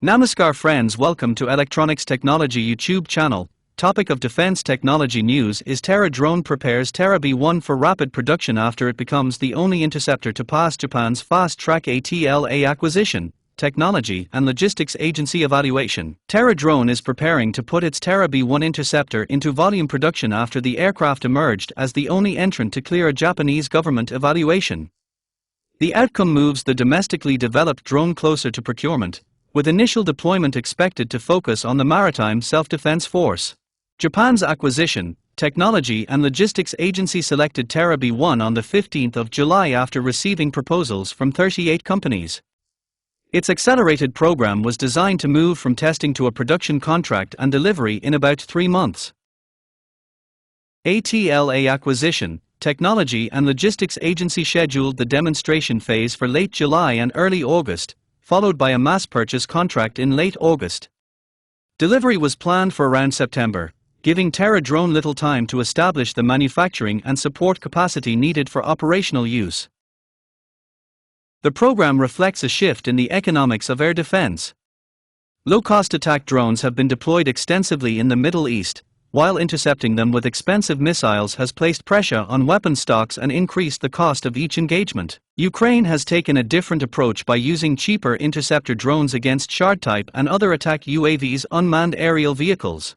Namaskar friends, welcome to Electronics Technology YouTube channel. Topic of defense technology news is Terra drone prepares Terra B1 for rapid production after it becomes the only interceptor to pass Japan's fast-track ATLA acquisition, technology and logistics agency evaluation. Terra drone is preparing to put its Terra B1 interceptor into volume production after the aircraft emerged as the only entrant to clear a Japanese government evaluation. The outcome moves the domestically developed drone closer to procurement, with initial deployment expected to focus on the Maritime Self-Defense Force. Japan's acquisition, technology and logistics agency selected Terra B1 on the 15th of July after receiving proposals from 38 companies. Its accelerated program was designed to move from testing to a production contract and delivery in about 3 months. ATLA acquisition, technology and logistics agency scheduled the demonstration phase for late July and early August, followed by a mass purchase contract in late August. Delivery was planned for around September, giving Terra drone little time to establish the manufacturing and support capacity needed for operational use. The program reflects a shift in the economics of air defense. Low-cost attack drones have been deployed extensively in the Middle East, while intercepting them with expensive missiles has placed pressure on weapon stocks and increased the cost of each engagement. Ukraine has taken a different approach by using cheaper interceptor drones against Shard-type and other attack UAVs, unmanned aerial vehicles.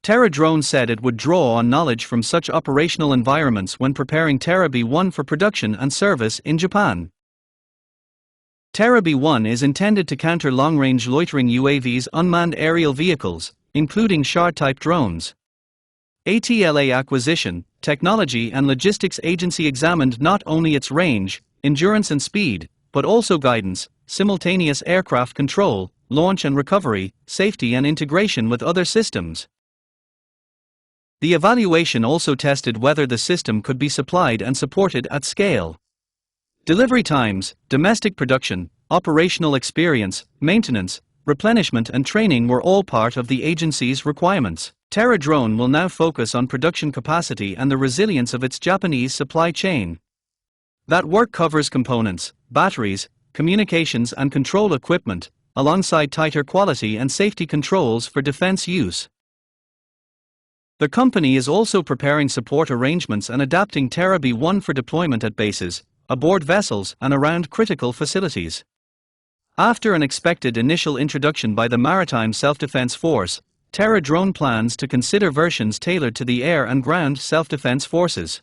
Terra drone said it would draw on knowledge from such operational environments when preparing Terra B1 for production and service in Japan. Terra B1 is intended to counter long-range loitering UAVs, unmanned aerial vehicles, including Shard-type drones. ATLA acquisition, technology and logistics agency examined not only its range, endurance and speed, but also guidance, simultaneous aircraft control, launch and recovery, safety and integration with other systems. The evaluation also tested whether the system could be supplied and supported at scale. Delivery times, domestic production, operational experience, maintenance, replenishment and training were all part of the agency's requirements. Terra drone will now focus on production capacity and the resilience of its Japanese supply chain. That work covers components, batteries, communications and control equipment, alongside tighter quality and safety controls for defense use. The company is also preparing support arrangements and adapting Terra B1 for deployment at bases, aboard vessels and around critical facilities. After an expected initial introduction by the Maritime Self-Defense Force, Terra drone plans to consider versions tailored to the air and ground self-defense forces.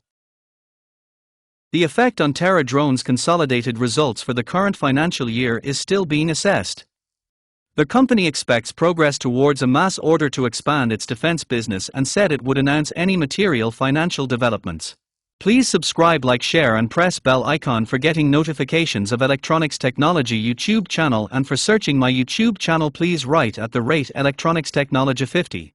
The effect on Terra drone's consolidated results for the current financial year is still being assessed. The company expects progress towards a mass order to expand its defense business and said it would announce any material financial developments. Please subscribe, like, share and press bell icon for getting notifications of Electronics Technology YouTube channel, and for searching my YouTube channel please write at the rate Electronics Technology 50.